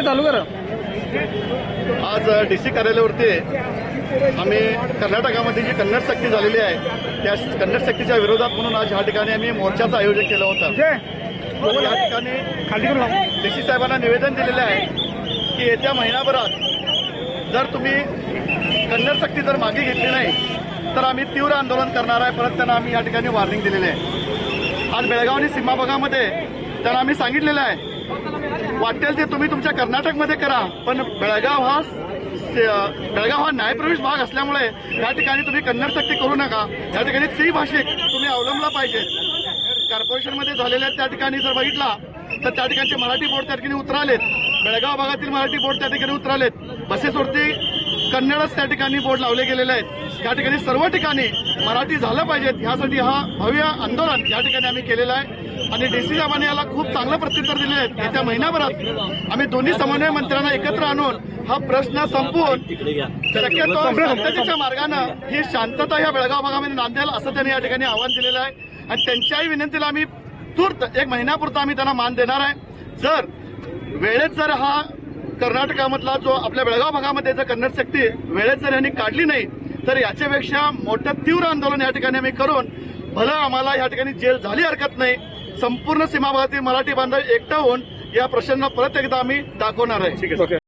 चालू करा। आज डीसी कार्यालयावरती आम्ही कर्नाटकामध्ये जी कन्नड सक्ती झालेली आहे त्या कन्नड सक्तीच्या विरोधात म्हणून आज ह्या ठिकाणी आम्ही मोर्चाचं आयोजन केलं होतं। या ठिकाणी डीसी साहेबांना निवेदन दिलेलं आहे की येत्या महिनाभरात जर तुम्ही कन्नड सक्ती जर मागे घेतली नाही तर आम्ही तीव्र आंदोलन करणार आहे। परत त्यांना आम्ही या ठिकाणी वॉर्निंग दिलेली आहे। आज बेळगाव आणि सीमा भागामध्ये त्यांना आम्ही सांगितलेलं आहे वाटेल ते तुम्ही तुमच्या कर्नाटकमध्ये करा, पण बेळगाव हा न्यायप्रविष्ट भाग असल्यामुळे या ठिकाणी तुम्ही कन्नड सक्ती करू नका। या ठिकाणी त्रिभाषिक तुम्ही अवलंबला पाहिजे। कॉर्पोरेशनमध्ये झालेल्या त्या ठिकाणी जर बघितला तर त्या ठिकाणचे मराठी बोर्ड त्या ठिकाणी उतरालेत, बेळगाव भागातील मराठी बोर्ड त्या ठिकाणी उतरालेत, बसेसवरती कन्नडच त्या ठिकाणी बोर्ड लावले गेलेले आहेत। या ठिकाणी सर्व ठिकाणी मराठी झालं पाहिजेत ह्यासाठी हा भव्य आंदोलन या ठिकाणी आम्ही केलेलं आहे आणि डीसी साहेबांनी याला खूप चांगलं प्रत्युत्तर दिले आहे। येत्या महिनाभरात आम्ही दोन्ही समन्वय मंत्र्यांना एकत्र आणून हा प्रश्न संपवून शक्यतो शांततेच्या मार्गानं ही शांतता या बेळगाव भागामध्ये नांदेल असं त्यांनी या ठिकाणी आवाहन दिलेलं आहे आणि त्यांच्याही विनंतीला आम्ही तूर्त एक महिन्यापुरता आम्ही त्यांना मान देणार आहे। जर वेळेत जर हा कर्नाटकामधला जो आपल्या बेळगाव भागामध्ये जर कन्नड सक्ती वेळेत जर यांनी काढली नाही तर याच्यापेक्षा मोठं तीव्र आंदोलन या ठिकाणी आम्ही करून भलं आम्हाला या ठिकाणी जेल झाली हरकत नाही, संपूर्ण सीमा भागातील मराठी बांधव एकटा होऊन या प्रश्नांना परत एकदा आम्ही दाखवणार आहे।